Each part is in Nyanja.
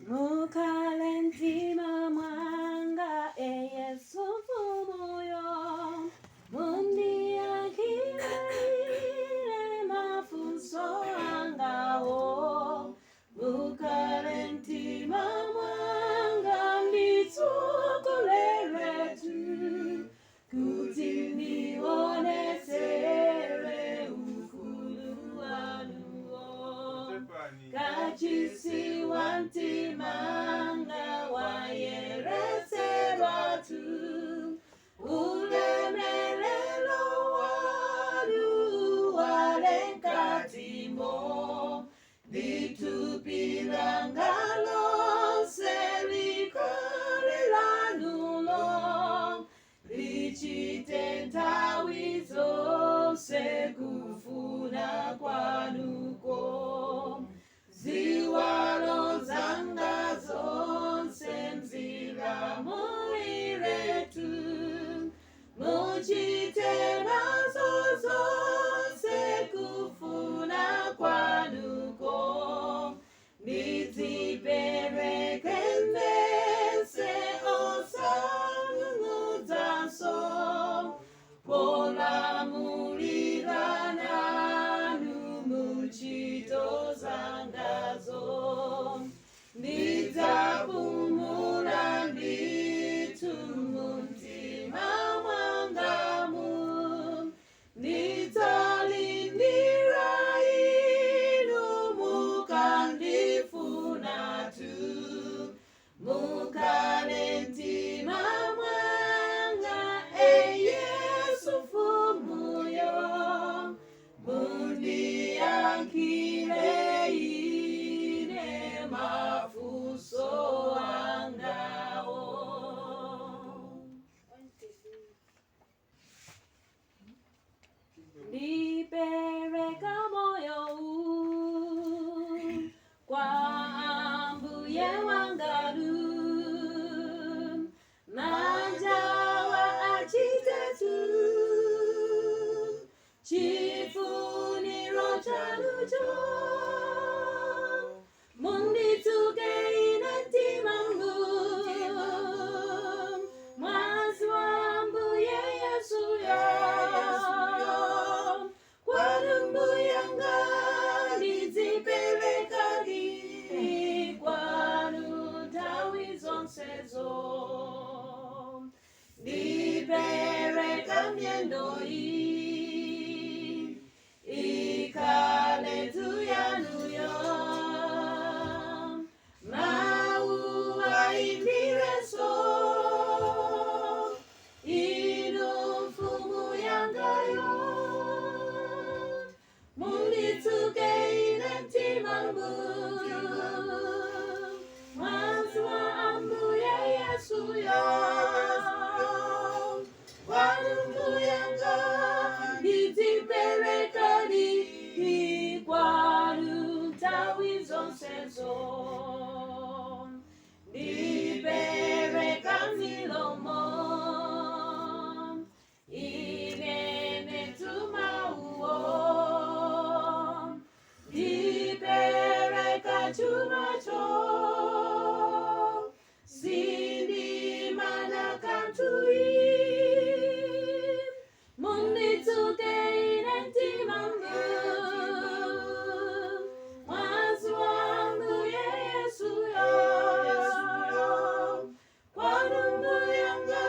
Mukhale mtima mwanga Yesu mfumoyo, mundiyankile mafunso angawo. Mukhale mtima mwanga nditsogolere tu, kuti ndionesere ukulu wanuwo. Kachisi wa mtimanga wayereserwa tu, ulemerero wanu walenkatimo. Litupilanga lonse likolelanulo, lichite nthawi zonse kufuna kwanuko. Ziwalo zanga zonse mzilamulire tu, muchite nazo zonse kufuna kwanuko. Nizipereke mbese osanungudzaso, polamulira nanu muchito zangazo. Ndidzapumula nditu mumtima mwangamu, ndidzalindira inu mukandifuna tu. Mukhale mtima mwanga Yesu mfumuyo, mundiyankile ine mafunso angawo. Ndipereka moyo kwa Ambuye wangalu, manjawa achitetu, chifuniro chanucho. Mundituke ine mtimangu, mwazi wa Ambuye Yesuyo. Kwanu mbuyanga ndidziperekadi, kwanu nthawi zonsezo. Ndipereka myendoyi, ikhale tuyanuyo. Mau aimbireso, inu mfumu yangayo. Mundituke ine mtimangu, mwazi wa Ambuye Yesuyo. Kwanu mbuyanga ndidziperekadi, kwanu nthawi zonsezo. Ndipereka milomo, inene tumauwo. Ndipereka chumacho, sindimana kantui. Mundituke ine mtimangu, mwazi wa Ambuye Yesuyo. Kwanu mbuyanga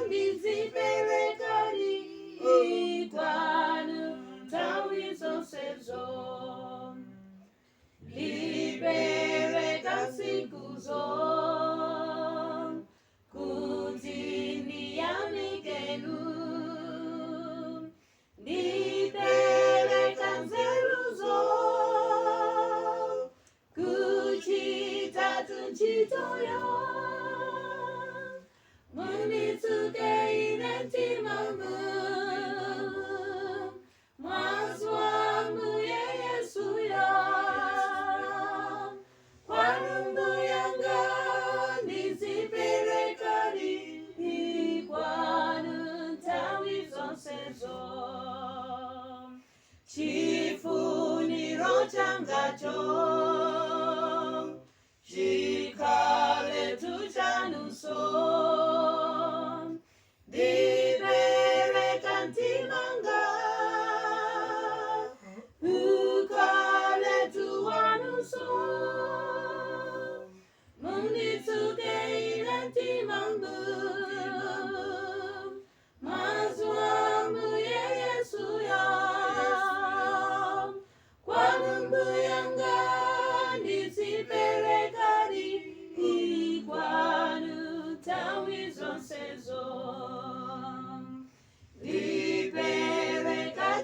ndidziperekadi, kwanu nthawi zonsezo. Ndipereka sikuzo, kuti ndiyamikenu. Ndipereka nzeruzo, kuchita tunchitoyo. Mundituke ine mtimangu, mwazi wa Ambuye Yesuyo. Kwanu mbuyanga ndidziperekadi, kwanu nthawi zonsezo. Chifuniro changacho,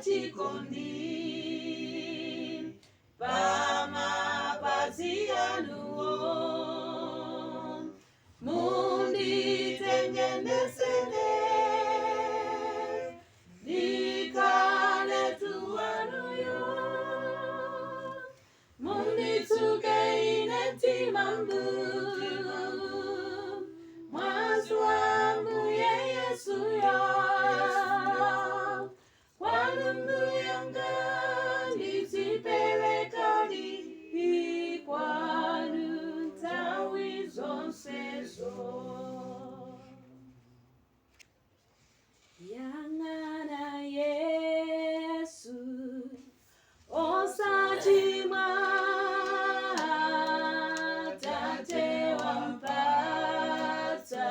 chikondi pamapazi anuwo munditengenesere ndikale tuwanuyo munditsuke ine timambu mwazi wambuye yesuyo kwanundu yanga ndiziperekani kwanu nthawi zonsezo yang'ana yesu osachimwa tate wampatsa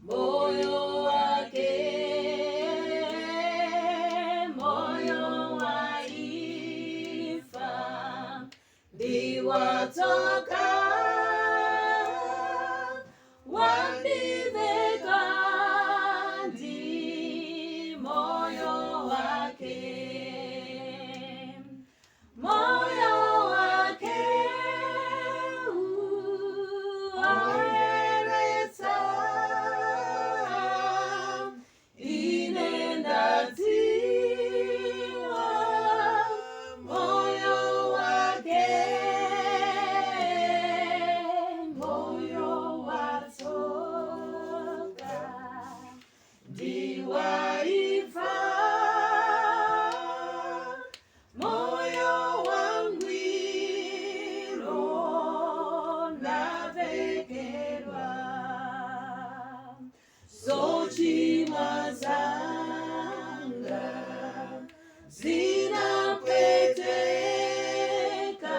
moyo wake moyo waifa ndiwatoka wandiveka ndi moyo wake moyo wake oyeretsa ine ndadziwa moyo wake moyo watsoka ndiwaifa moyo wangwiro navekerwa zochimwa zanga zinapweteka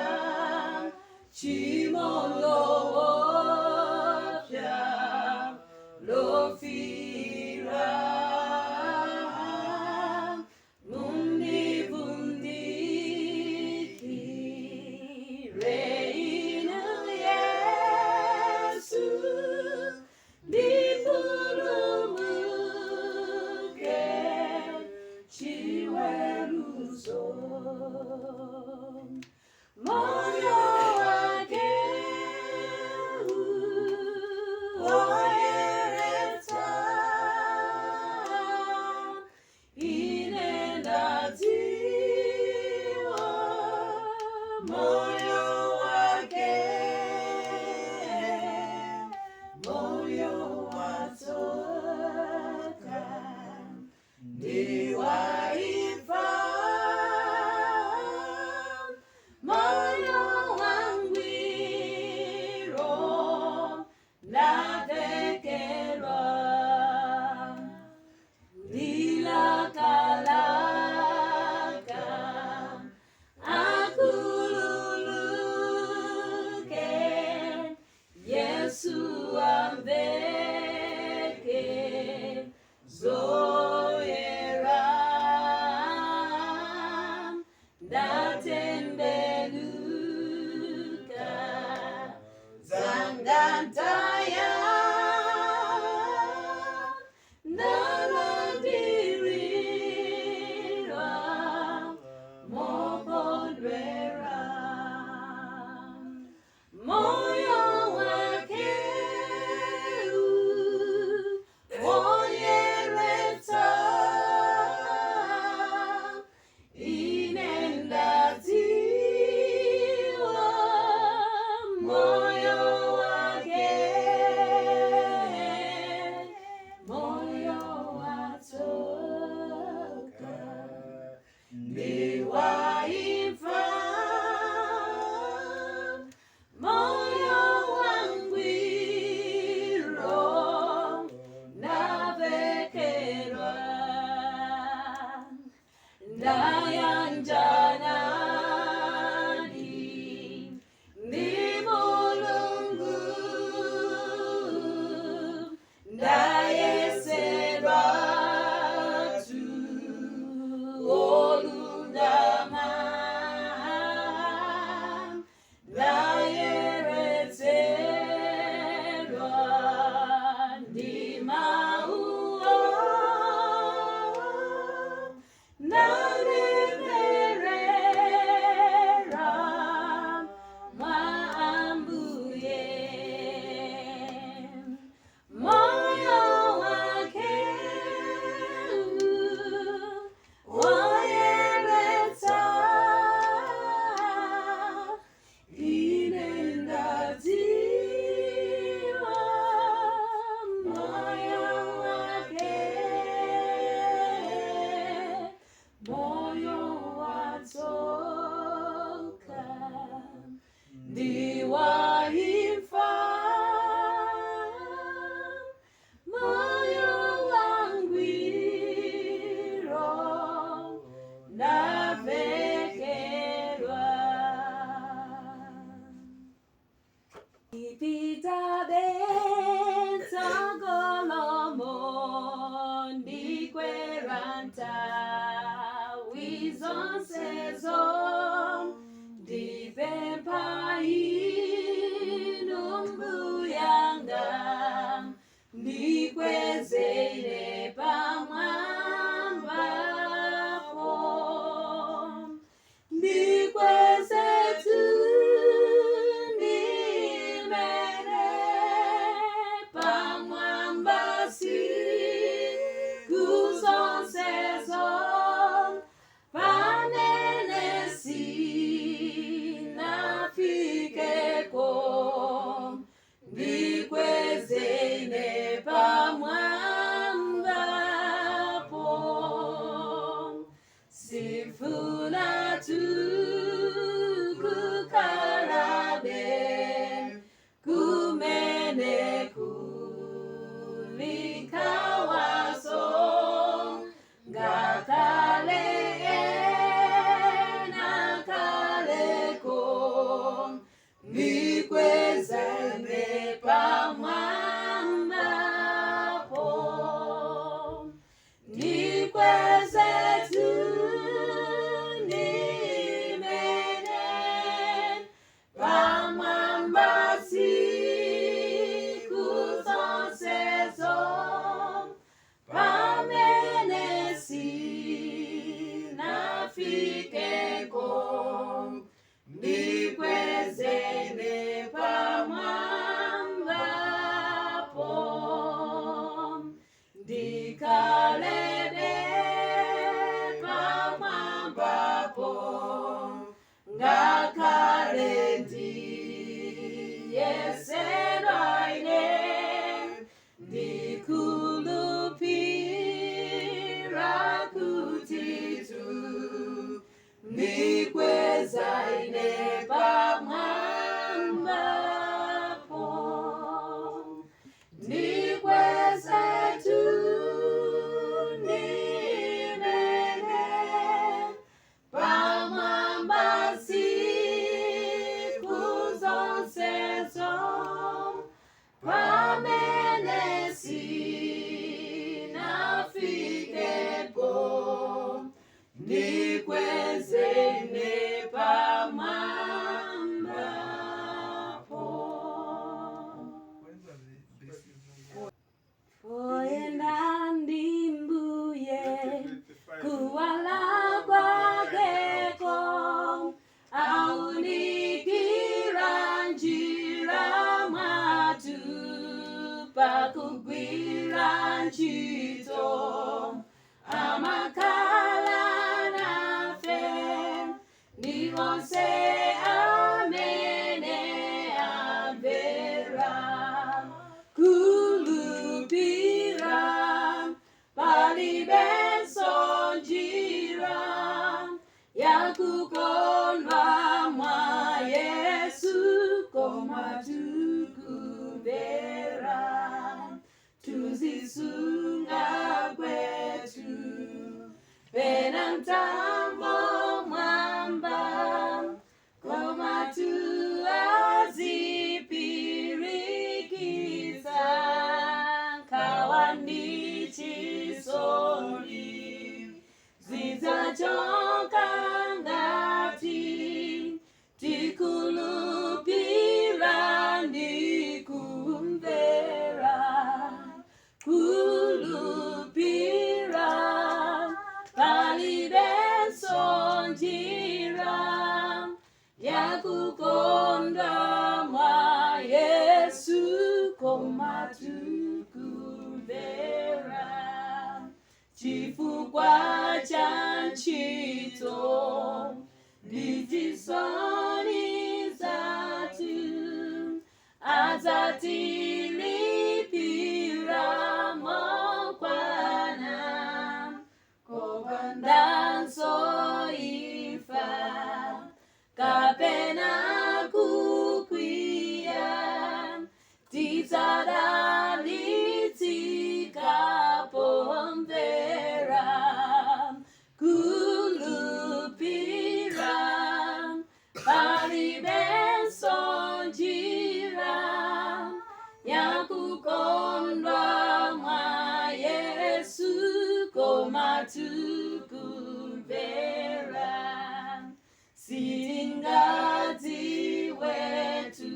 chimolowopya lofira mundivundikire inu yesu ndipulumuke chiweruzo moyo wake ndiwa imfa moyo wangwiro navekelwa ipita benza golomo ndikweranta wizonsezo ndipempa inumbu yanga ndikwezere pamwambapo ndikweze tu ndimere pamwambasi kuzonsezo panenesi nafikeko ndikwezene pamwambapo sifuna tukukalabe kumene kulikawaso ngakale nakaleko ndikwezene pamwambapo ndikweze tu ndimene pamwambasi kuzonsezo pamenesi nafikeko ndikwezene pamwambapo ndikalebe pamwambapo ngakale ndiyesedwaine ndikulupira kutitu ndikwezaine pamwambapo ndikweze tu ndimene pamwambasi kuzonsezo pamenesi nafikepo ndikwezene pamwambapo oyenda ndimbuye kuwala kwakeko aunikira njira mwatu pakugwira ntchito amakala nafe ndiwonse amene amvera kulupira palibenso njira yakukondwa mwa Yesu koma tukumvera tuzisunga kwetu pena mtambo mwamba koma tuazipirikisa kawanditisoni zizachoka ngati tikulupira ndikumvera kulupira palibenso njira yakukonda mwa Yesu koma tukumvera chifukwa cha ntchito ndizisoni zatu azatilipira mokwana kopandanso ifa kapena ku kumvera sitingazi wetu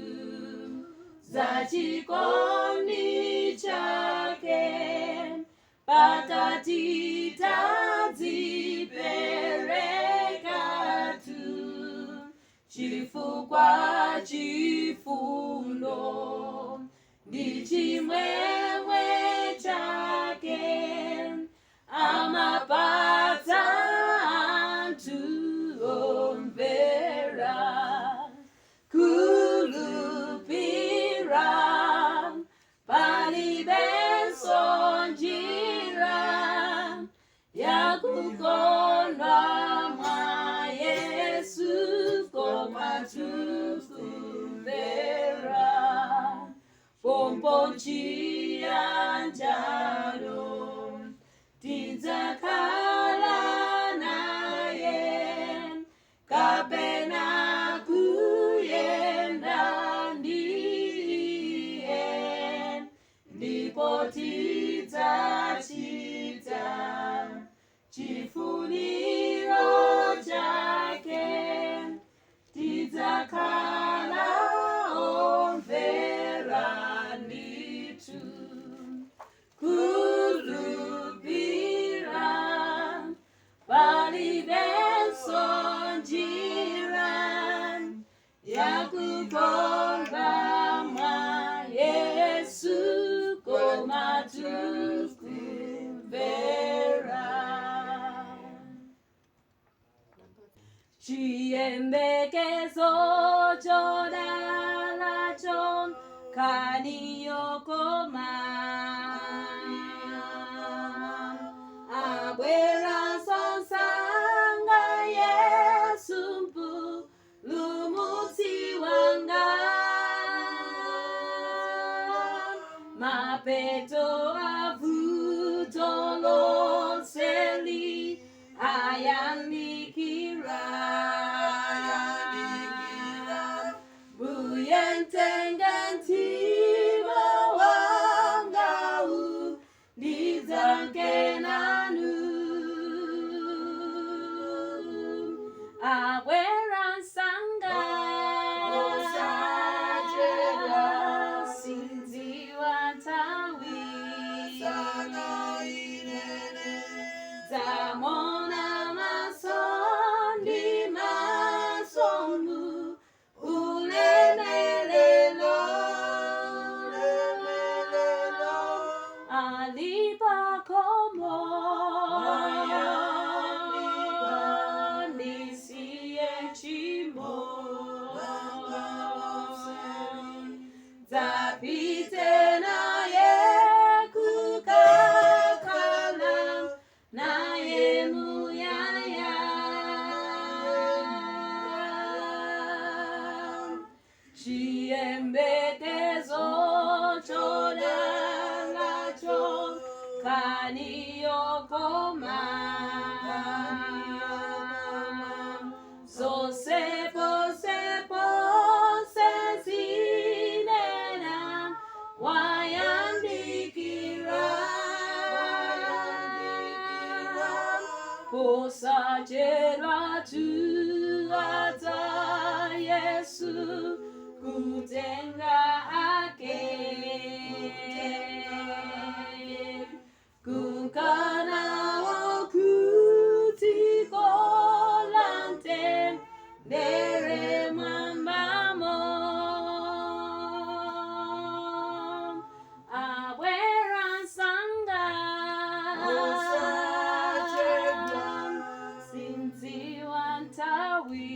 za chikondi chake pakati tadzipereka tu chifukwa chifundo ndi chimwemwe chake amapatsa anthu omvera kulupira palibenso njira yakukondwa mwa Yesu koma tukumvera pompo chiyanjano tidzakhala naye kapena kuyenda ndiye ndipo tidzachita chifuniro chake tidzakhala omvera nditu kulupira palibenso njira yakukondwa mwa Yesu koma tukumvera chiyembekezo chodalacho kaniyokoma abwera sonsanga Yesu mpulumutsi wanga mapeto avuto lonseli ayandikira buyentenga ntima wanga ndidzakenanu abwera nsanga sinziwa ntawi zamona masondi masongu ulemelelo alipakomo nisiye chimo zapite naye kukakala naye muyaya chiyembekezo chodalacho kaniyokoma zose zinena wayandikira posachedwa tuata Yesu kutenga ake kukana okutikolante dere mwambamo abwera nsanga sinziwa ntawi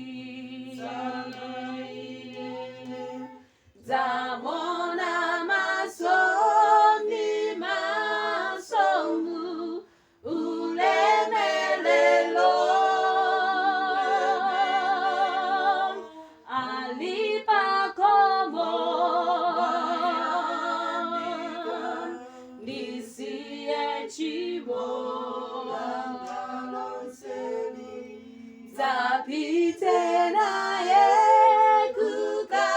zamona masoni masongu ulemelelo alipakomo ndisiye chibo zapite naye kukakala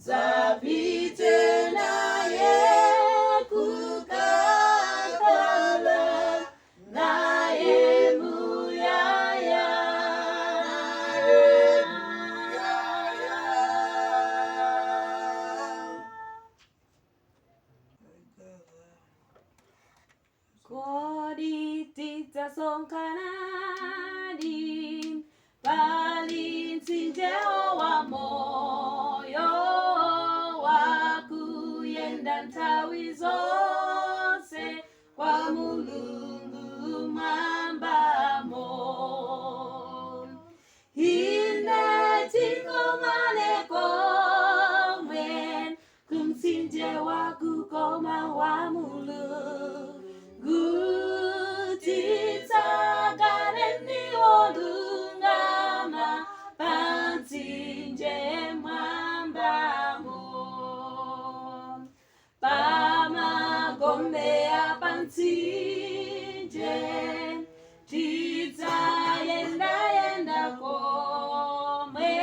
Zapite naye kukakala naye muyaya. Kodi titasonkanadi bali mtsinjewo wa moyo wakuyenda nthawi zonse kwa Mulungu mwambamo. Ine tikomane komwe kumtsinje wakukoma wa Mulungu. Titsagare niwolungama pamtsinje mwambamo. Pamagombe apamtsinje tidzayenda komwe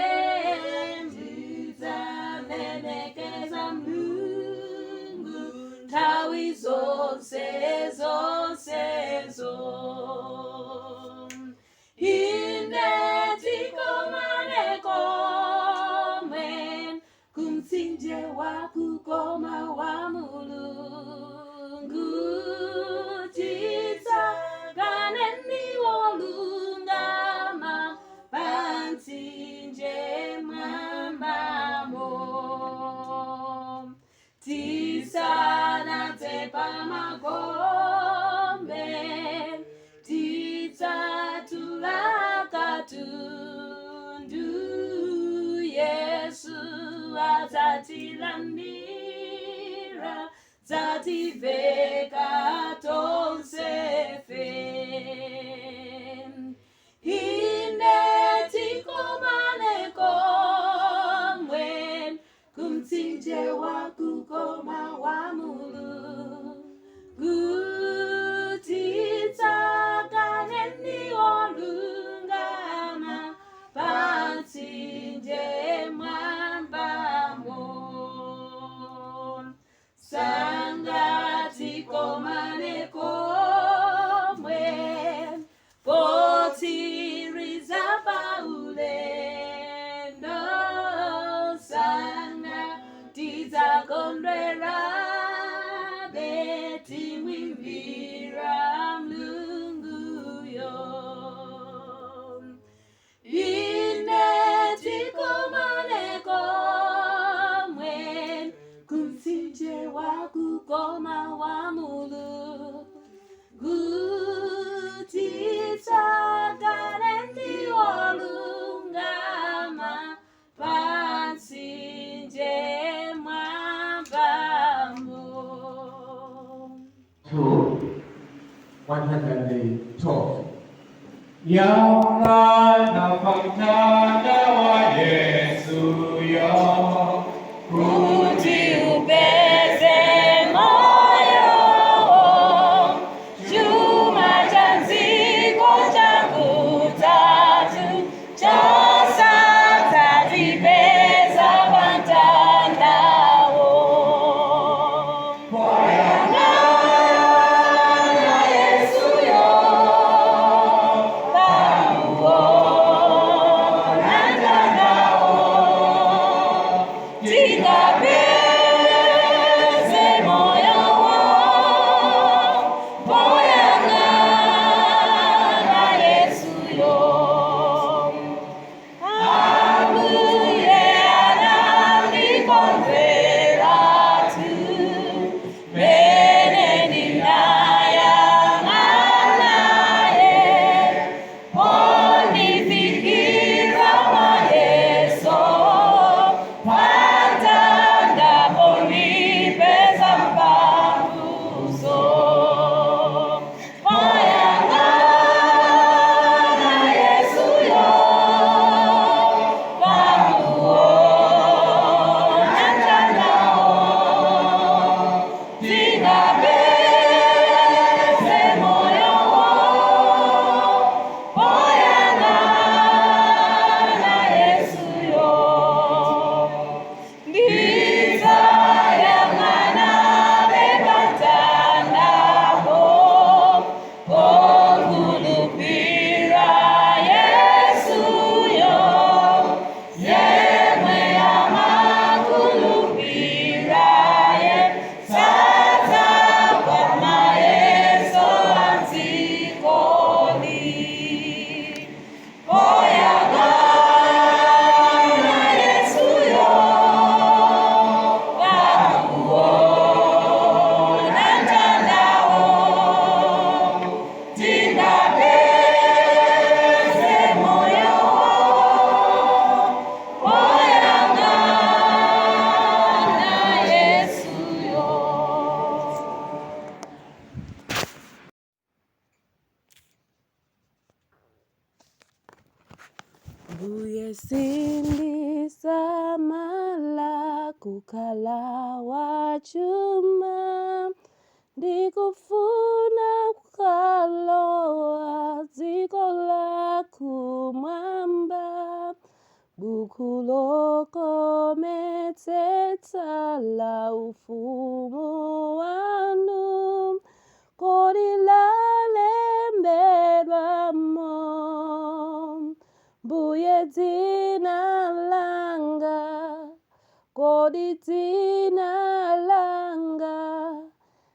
tidzalemekeza Mulungu nthawi zonse. Ine tikomane komwe kumtsinje wakukoma wa Mulungu. Titsagane niwolungama pamtsinje mwambamo. Tisanadze pamagombe titsatula katundu. Yesu adzatilandira dzativeka tonsefe. Ine tikomane komwe kumtsinje wakukoma wa Mulungu. Titsagane niwolungama pamtsinje mwambamo. Sanga tikomane komwe potiriza paulendo. Sanga tidzakondwera timwimbira Mulunguyo. Ine tikomane komwe kumtsinje wakukoma wa Mulungu. Titsagane niwolungama pamtsinje mwambamo. 112. Yamna famtana wa Yesuyo kuti upeze moyo, chuma cha nziko changu tatu chosadza tipeza pamtandao. Yesuyo pamuona Mbuye sindisamala kukhala wachuma, ndikufuna kukalowa dziko lakumwamba, buku lokometsetsa la ufumu wanu, kodi lalembedwamo. Mbuye dzina langa, kodi dzina langa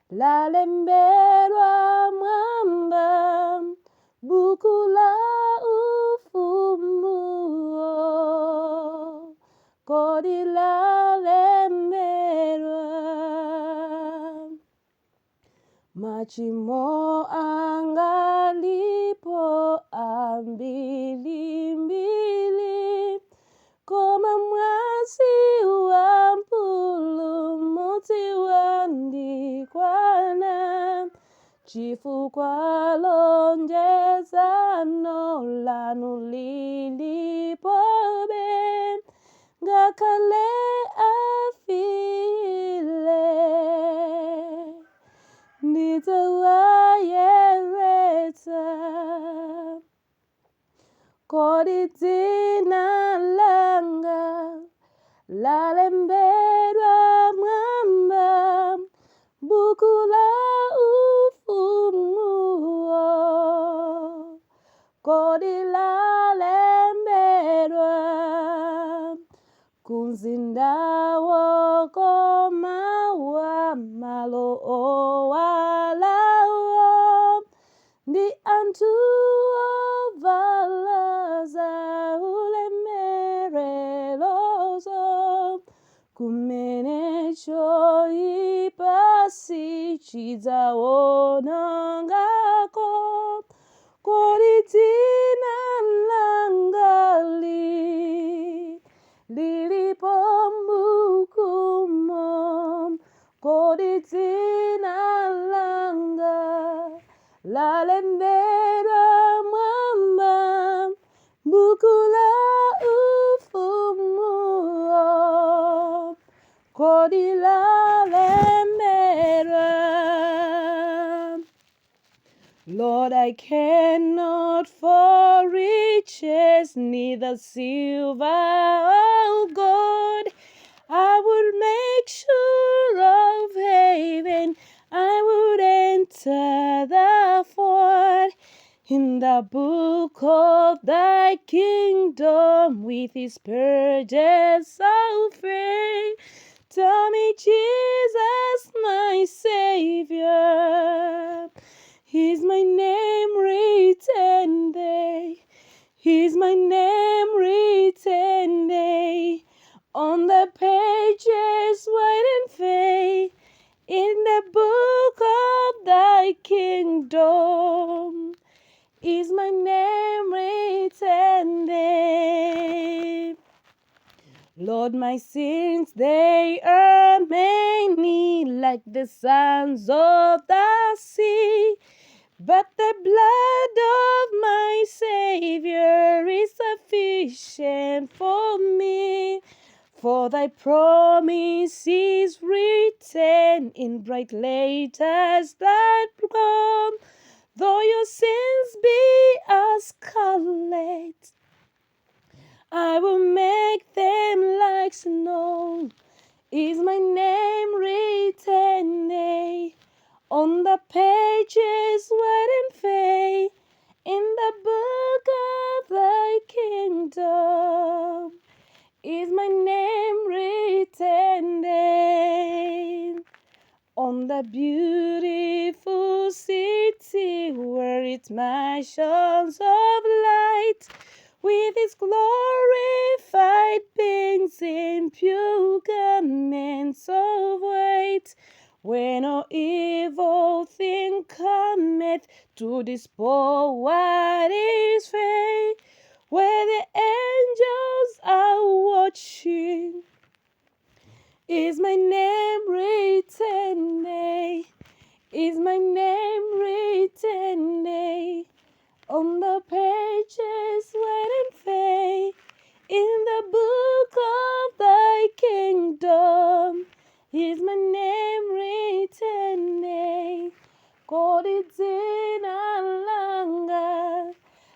lalembedwa mwamba, buku la ufumuo, kodi lalembedwa. Machimo angalipo ambilimbili, koma mwazi wa mpulumutsi wandikwana, chifukwa lonjezano lanu lilipobe, ngakhale afile ndidzawayeretsa. Kodi dzina langa lalembedwa mwamba, buku la ufumuo, kodi lalembedwa. Kumzinda wokoma wa malo owalawo, ndi anthu ovala zaulemererozo, kumene choyipa sichidzawonongako. Kodi dzina langali lilipo m'bukumo, kodi dzina langa lalembedwa mwamba, buku la ufumuo, kodi lalembedwa. Lord, I cannot for riches, neither silver or gold. I would make sure of heaven, I would enter the fort. In the book of thy kingdom, with his purges offering, tell me Jesus, my Savior, is my name written there? Is my name written there? On the pages white and fair, in the book of thy kingdom, is my name written there? Lord, my sins, they are many, like the sands of the sea, but the blood of my Savior is sufficient for me. For thy promise is written in bright letters that come, though your sins be as scarlet, I will make them like snow. Is my name written there? On the pages white and fair, in the book of thy kingdom, is my name written there? On the beautiful city where its mansions of light, with its glorified beings in pure garments of white, where no evil thing cometh to despoil what is fair, where the angels are watching, is my name written there? Is my name written there? On the pages white and fair,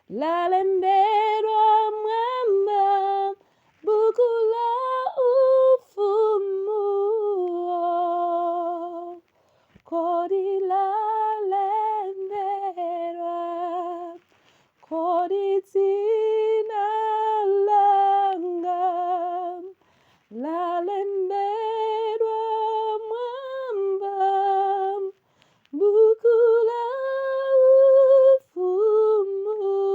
lalembelwa mwamba, buku la ufumuo, kodi lalembelwa, kodi dzina langa lalembelwa mwamba, buku la ufumuo,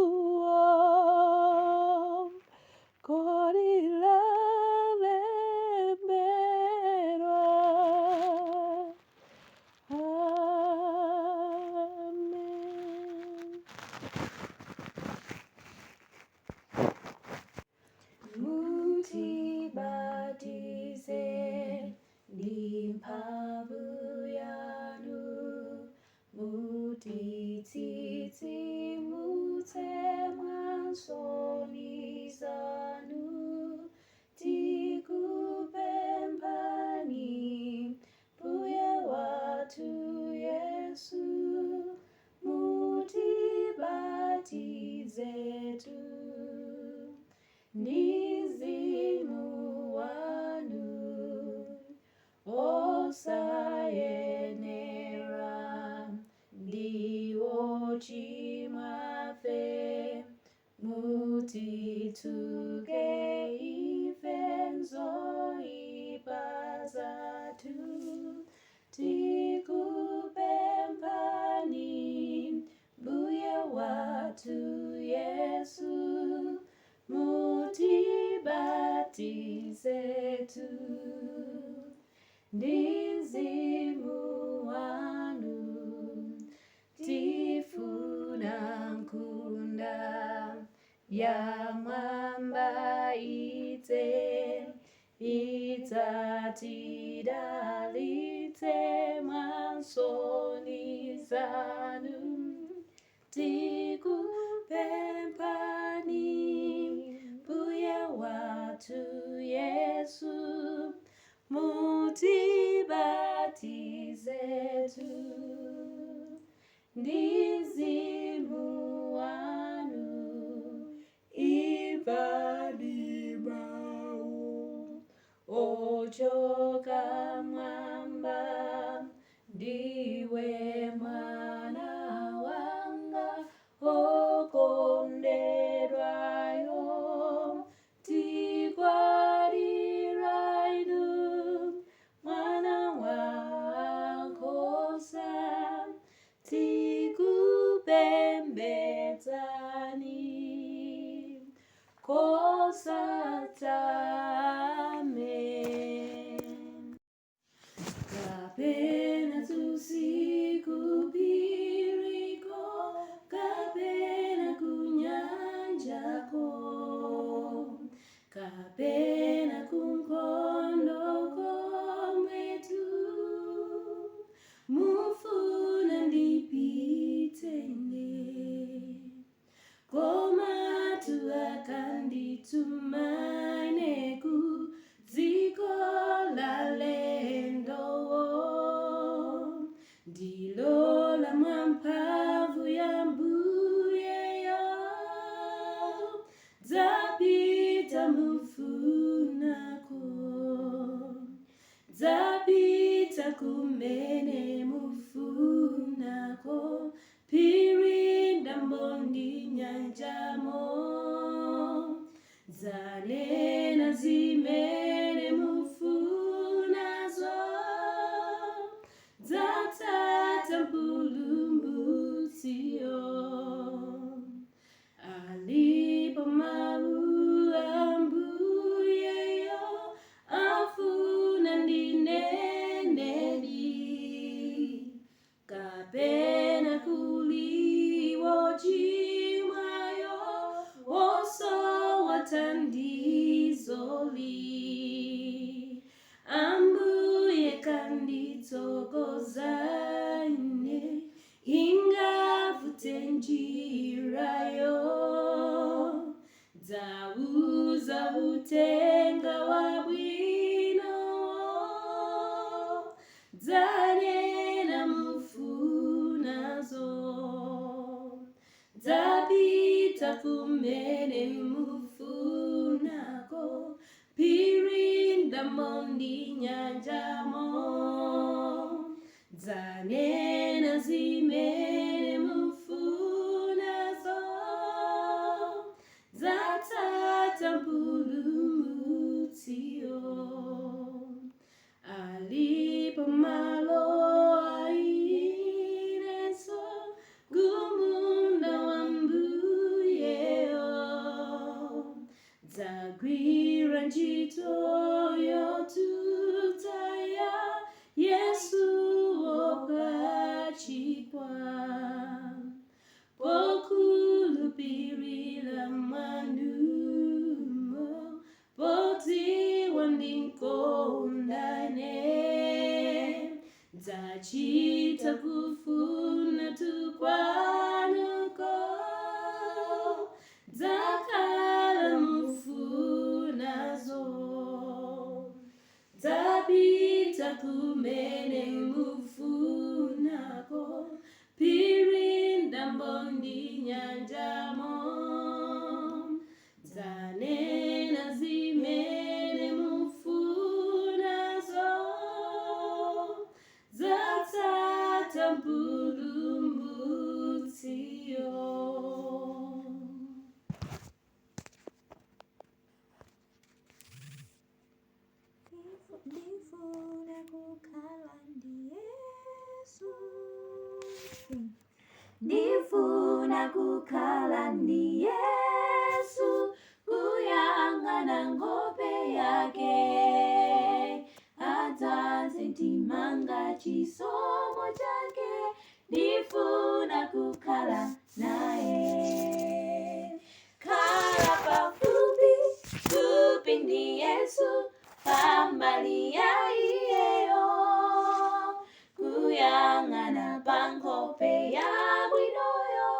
kodi lalembelwa. Amen. Mutibatize ndimphamvu yanu, mutitsitsimutse mwansoni zanu, tikupemphani Mbuye wathu Yesu, mutibatizetu ndi Mzimu wanu, osayenera ndiwo chimwafe, mutituke ifenzo ipazatu, tikupemphani Mbuye wathu Yesu, mutibatizetu ndi Mzimu wanu, tifuna nkunda ya mwamba idzatidalitse mwansoni zanu, tikupemphani Mbuye wathu Yesu, mutibatizetu ndi Mzimu wanu, imvani mawu ochoka mwamba, ndiwe mwana wanga okondedwayo, tikwadira inu mwana wankhosa, tikupembedzani kosatame. Kapena usiku piriko, kapena kunyanjako, kapena kunkondo komwetu, mufuna ndipitene, koma tuakanditumaine ku dziko la lendowo, ndilola mwamphamvu ya Mbuyeyo, dzapita mufunako, dzapita kumene mufunako, pirinda mbondi nyanjamo, zanena zimene mufunazo, dzatata mpulumbutsiyo, alipo mawu a Mbuyeyo, afuna ndinenedi, kapena kuliwo chimwayo, osowatandizoli, Ambuye kanditsokozane, ingavute njirayo, dzauza utenga wabwino, dzanena mufunazo, dzapita Dzapita kumene mufunako, pirinda mondi nyanjamo. Dzanena zimene mufunazo, dzatsata mpulumutsiyo. Alipo malo aireso, kumunda wa mbuyeyo. Dzagwira ntchito yotsutsa Yesu wopachikwa, pokhulupirira mwanumo, podziwa ndikondane. Dzachita kufuna tukwanuko, dzakhala mufunazo. Dzapita kumene mufunako, pirinda mondi nyanjamo. Dzanena zimene mufunazo, dzatsata mpulumutsiyo. Ndifuna kukhala ndi Yesu. Ndifuna kukhala ndi Yesu, kuyang'ana nkhope yake, adzadze mtima chisomo chake. Ndifuna kukhala naye, khala pafupi fupi ndi Yesu, pambali ya iyeyo, kuyang'ana pa nkhope ya bwinoyo.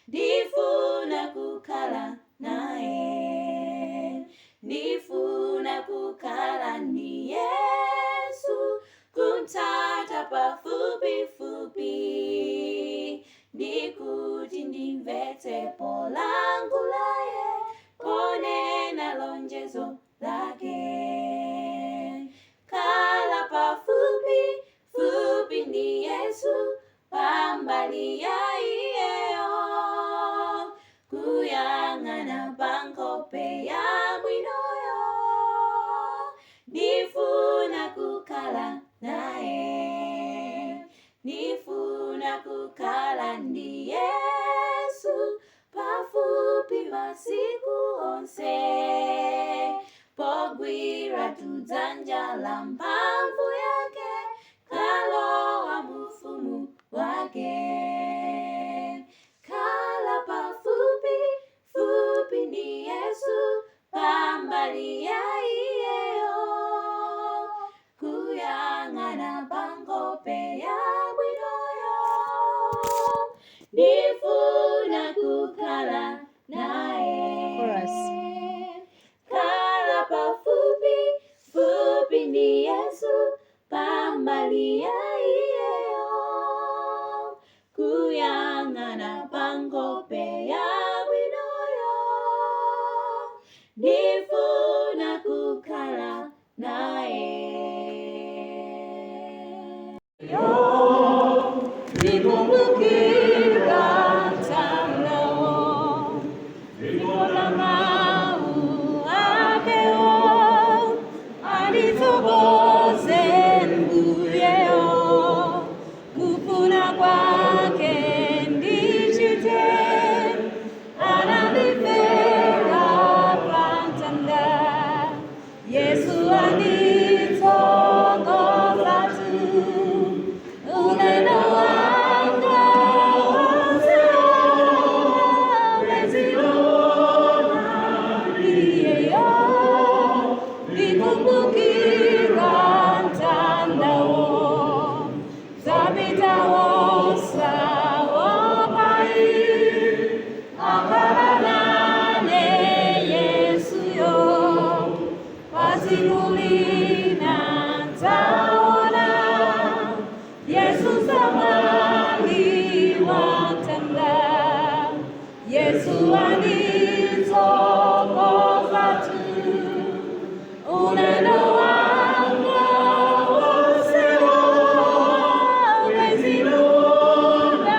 Ndifuna kukhala naye, ndifuna kukhala ndi Yesu, kumtsata pafupi fupi, ndikuti ndimvetse polangulaye, ponena lonjezo lake. Khala pafupi fupi ndi Yesu, pambali ya iyeyo, kuyang'ana pa nkhope ya bwinoyo. Ndifuna kukhala naye, ndifuna kukhala ndi Yesu, pafupi masiku onse, pogwira tudzanja la mphamvu yake, kalowa mufumu wake. Khala pafupi fupi ndi Yesu, pambali ya iyeyo, kuyang'ana pa nkhope ya bwinoyo. Ndifuna kukhala naye. Chorus. Khala pafupi fupi ndi Yesu, pambali ya iyeyo, kuyang'ana pa nkhope ya bwinoyo. Ndifuna kukhala naye. Ndikumbukira mtandao, ndikona mau akewo, anditsogoze mbuyeyo, kufuna kwake ndichite, anandifera pa mtanda. 예수 안이 속고사 주 오늘도 안가워세요 외지로나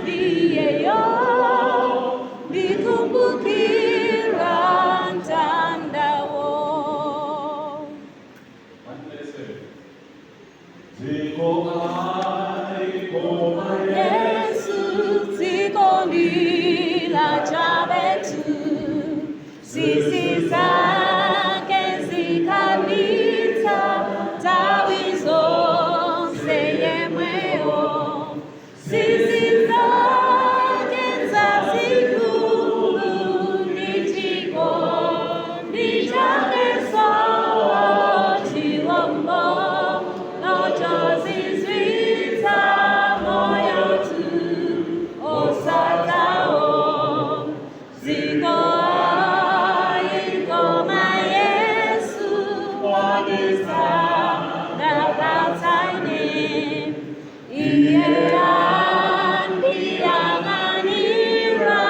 비에요 미kumbukiran tandawo Yesu zikonila chabetu sisi zake zikalita tawizo seyemweo sisi zake zazikulu nitiko nijakeso chiwambo nochozizwita moyo tu osatao ziko ikoma Yesu odisa napataine iye andianganira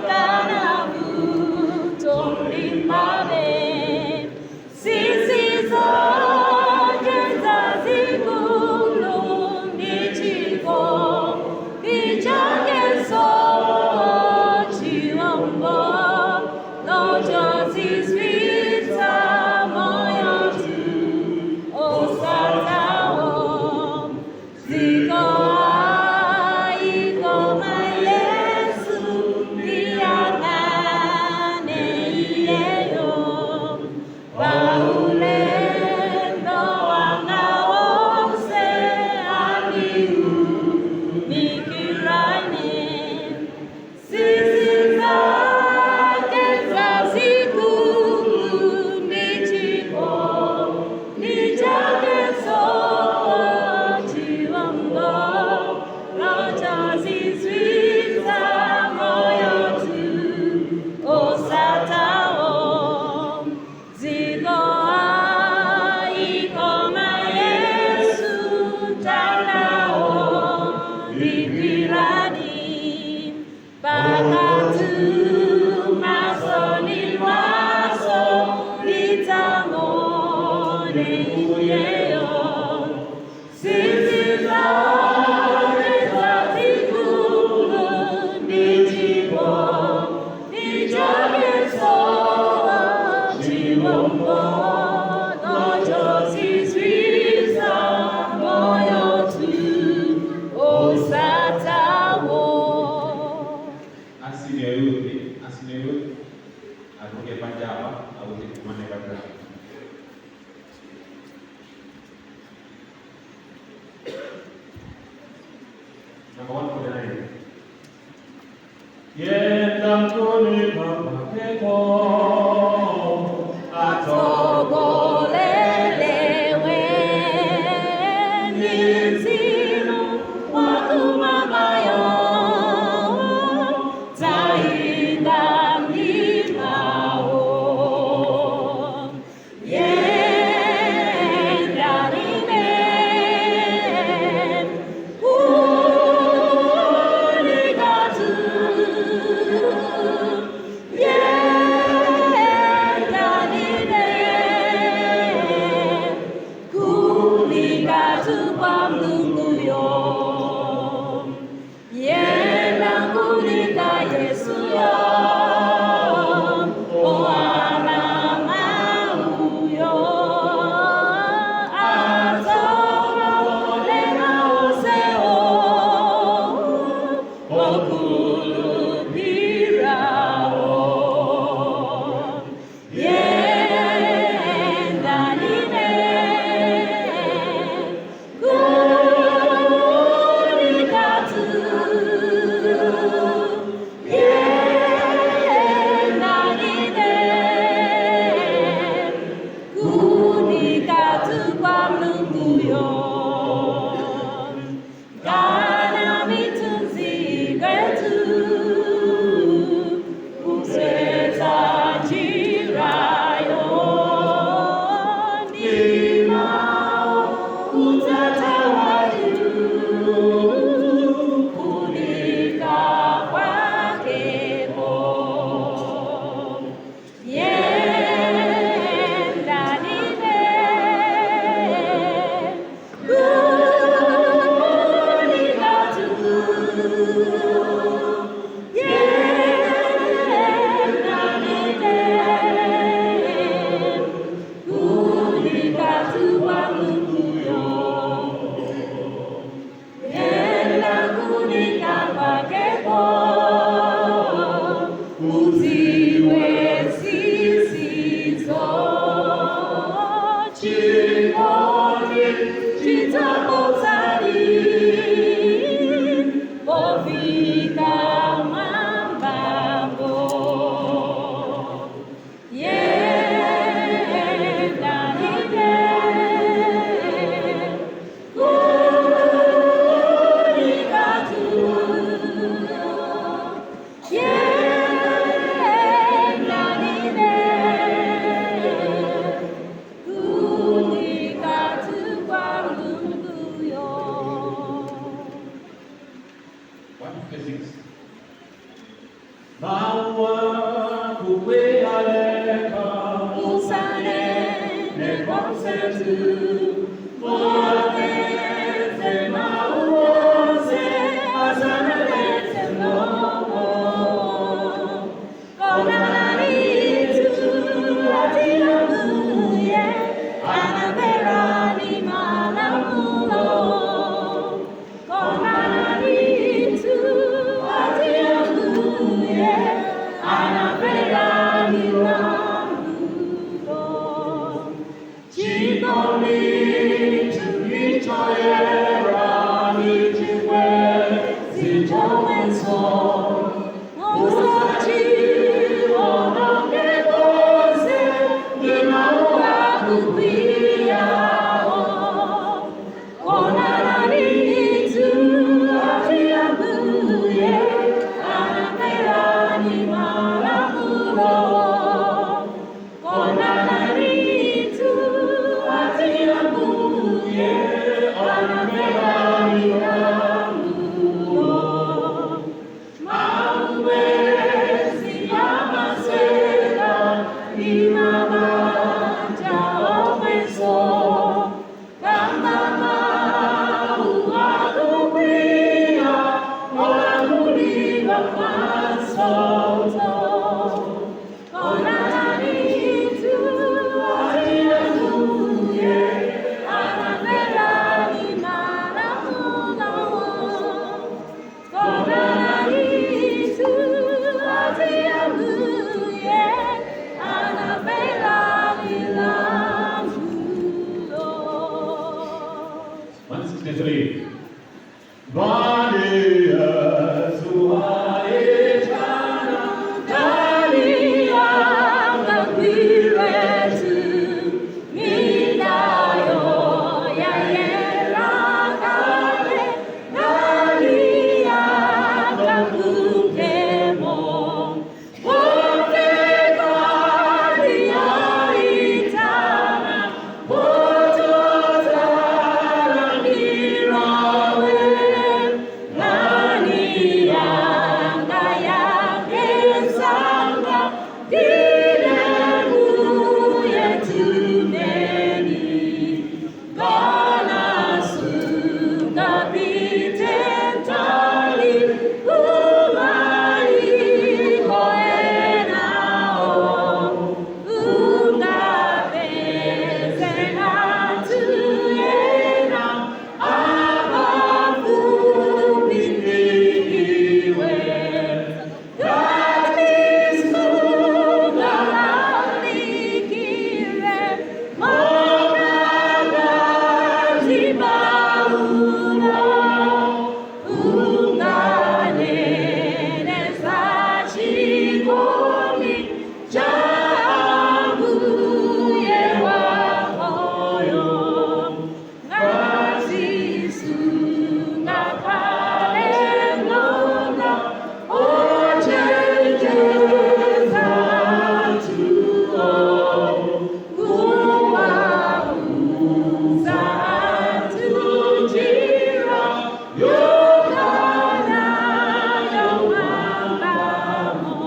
kanavu tondimbale sisi zote zazikulu nichiko nijakeso chiwambo nochozizwita moyo tu osatao ziko ikoma Yesu ndiangane iyeyo Paulendo wangawose aliu nikiraine sisi zake zazikulu nichiko nijakeso chiwambo nochozizwita moyo tu osatao ziko ikoma Yesu tanao lipirani bakatu masoni waso litamone iyeyo sisi zake zazikulu nichiko nijakeso chiwambo nochozizwita moyo tu osatao Asinewe atoke panja hapa au kumane kabla. Number 149. Yenda mtoni papa keko Atogolelewe nizinu wakumamayo tainda mlimao yenda nime unikatu yenda nime Maua kukweyaleka Usane nekonsetu Moabeze mauose Azanalete momo Konananitu Atiamuye Anaberani malamulo Konananitu Atiamuye Anaberani lamulo Chikoni tulichoera nijiwe Sijowenso Usachi onongekose Nimaua kupiao Konananitu atiamuye Anaberani malamulo Konananitu atiamuye Anaberani lamulo Mauwezi yamaseka Imamanja omeso Kambama uagubia Oaguliva masoto Konananitu atiamuye Anaberani malamulo Konananitu atiamuye Anaberani lamulo 163. Bani Yesu haitana Dalianga kwiretu Midayo ya yerakale Dalianga kukemo Wote kali ya itana Bototala nirawe Nani yanga yake sanga Dilemu yetuneni Gana sunga pitentali Umai koenao Unga bezena tuyena Abafu bindiwe Gatis munga lalikire Monagazi baulo Unganene sachikoni Jabuye wahoyo Ngasisunga kalengona Ochenjeza tuo Uwauza tujira Yokana yomangamo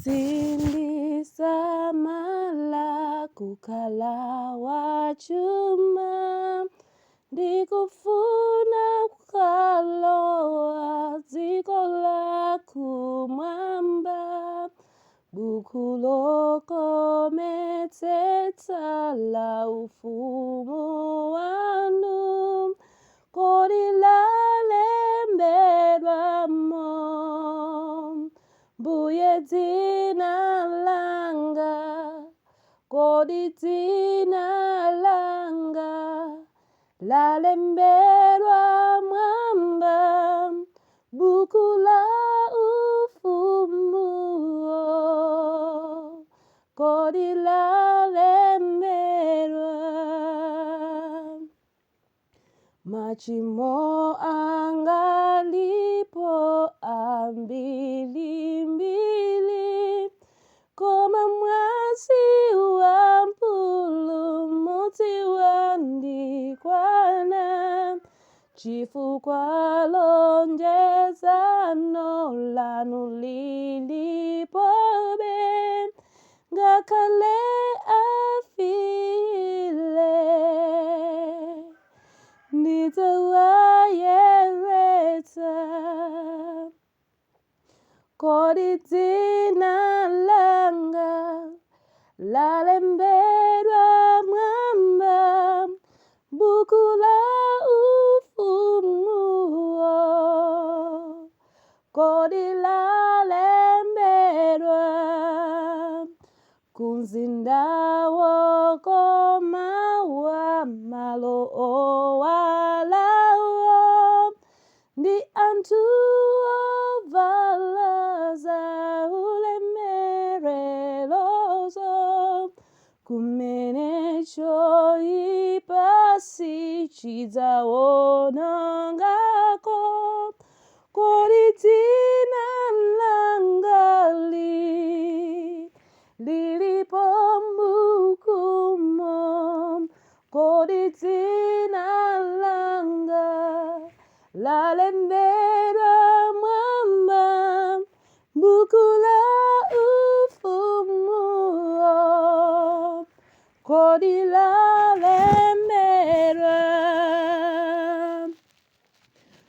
sindisamala kukhala wachuma, ndikufuna kukalowa dziko lakumwamba, buku lokometsetsa la ufumu wanu, kodi lalembedwamo, mbuye dzina langa, kodi dzina langa lalembedwa mwamba, buku la ufumuo, kodi lalembedwa. Machimo angalipo ambilimbili, koma mwazi wa mpulumutsi wandikwana, chifukwa lonjezano lanu lilipobe, ngakhale afile ndidzawayeretsa, kodi dzina langa lalembedwa mwamba, buku la ufumuo, kodi lalembedwa kumzinda wokoma wa malo owalawo, ndi anthu ovala za ulemererozo, kumene choyipa sichidzawonongako, kodi dzina langali lilipo m'bukumo, kodi dzina langa lalembedwa mwamba, buku la ufumuo, kodi lalembedwa.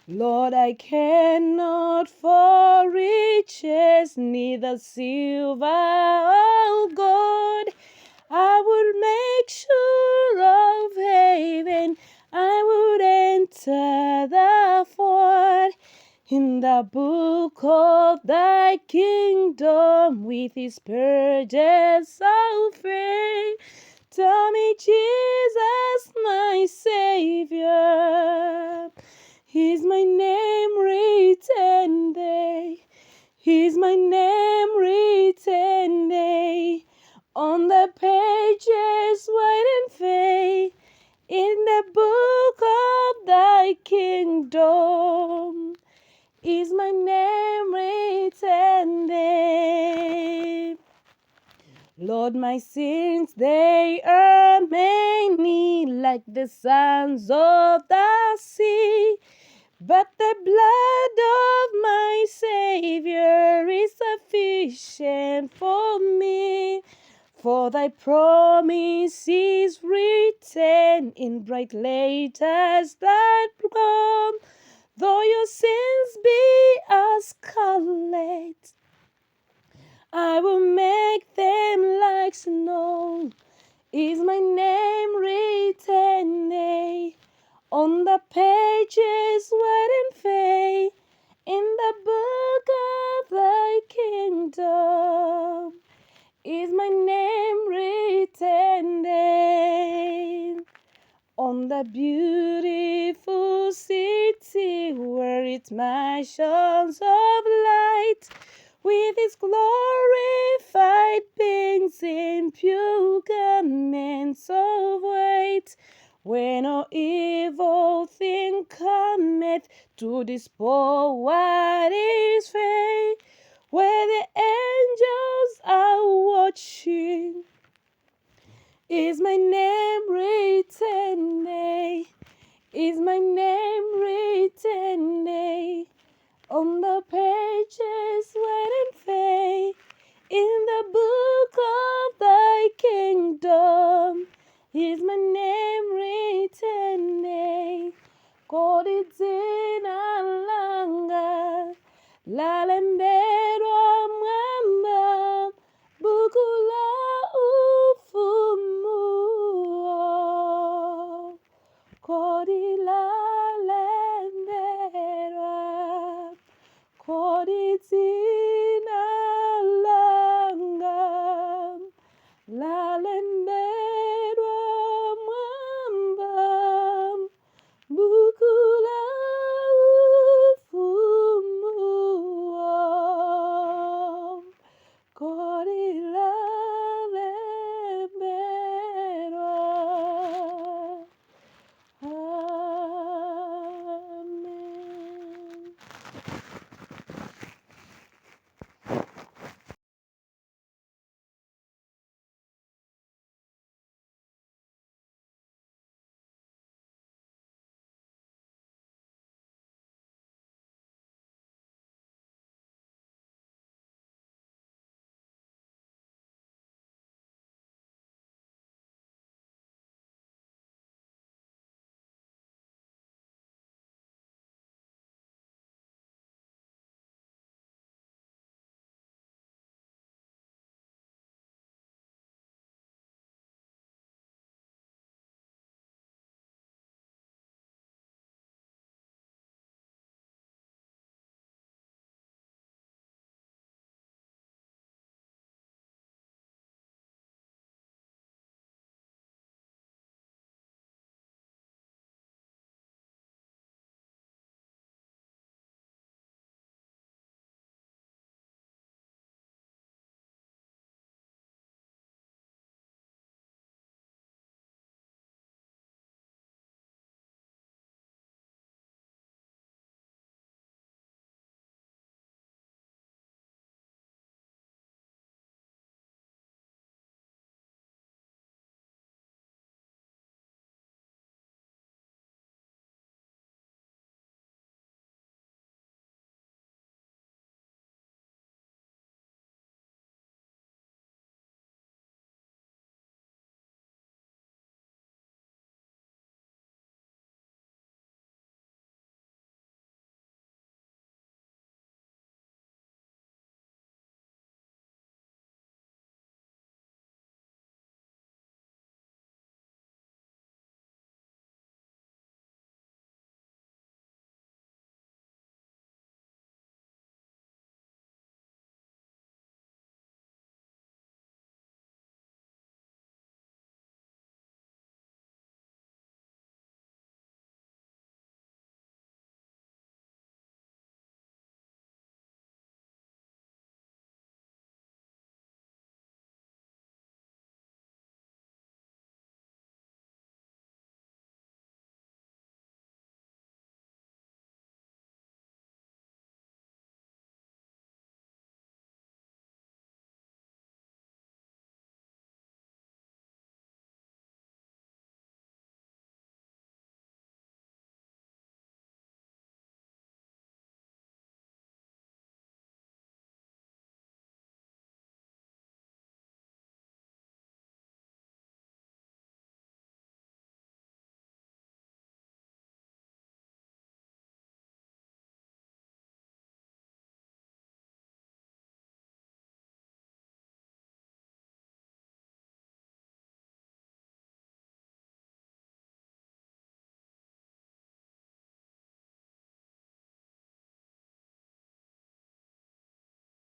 Lord, I cannot for riches, neither silver or gold, I would make sure of heaven, I would enter the fort in the book of thy kingdom with his purchase of faith. Tell me, Jesus, my Savior, is my name written there? Is my name written there? On the pages white and fair, in the book of thy kingdom, is my name written there? Lord, my sins, they are many, like the sands of the sea, but the blood of my Savior is sufficient for me. For thy promise is written in bright letters that come, though your sins be as scarlet, I will make them like snow. Is my name written there? On the pages white and fair, in the book of thy kingdom, is my name written there? On the beautiful city where its mansions of light, with its glorified beings in pure garments of white, where no evil thing cometh to despoil what is fair, where the angels are watching, is my name written there? Is my name written there? On the pages white and fair, in the book of thy kingdom.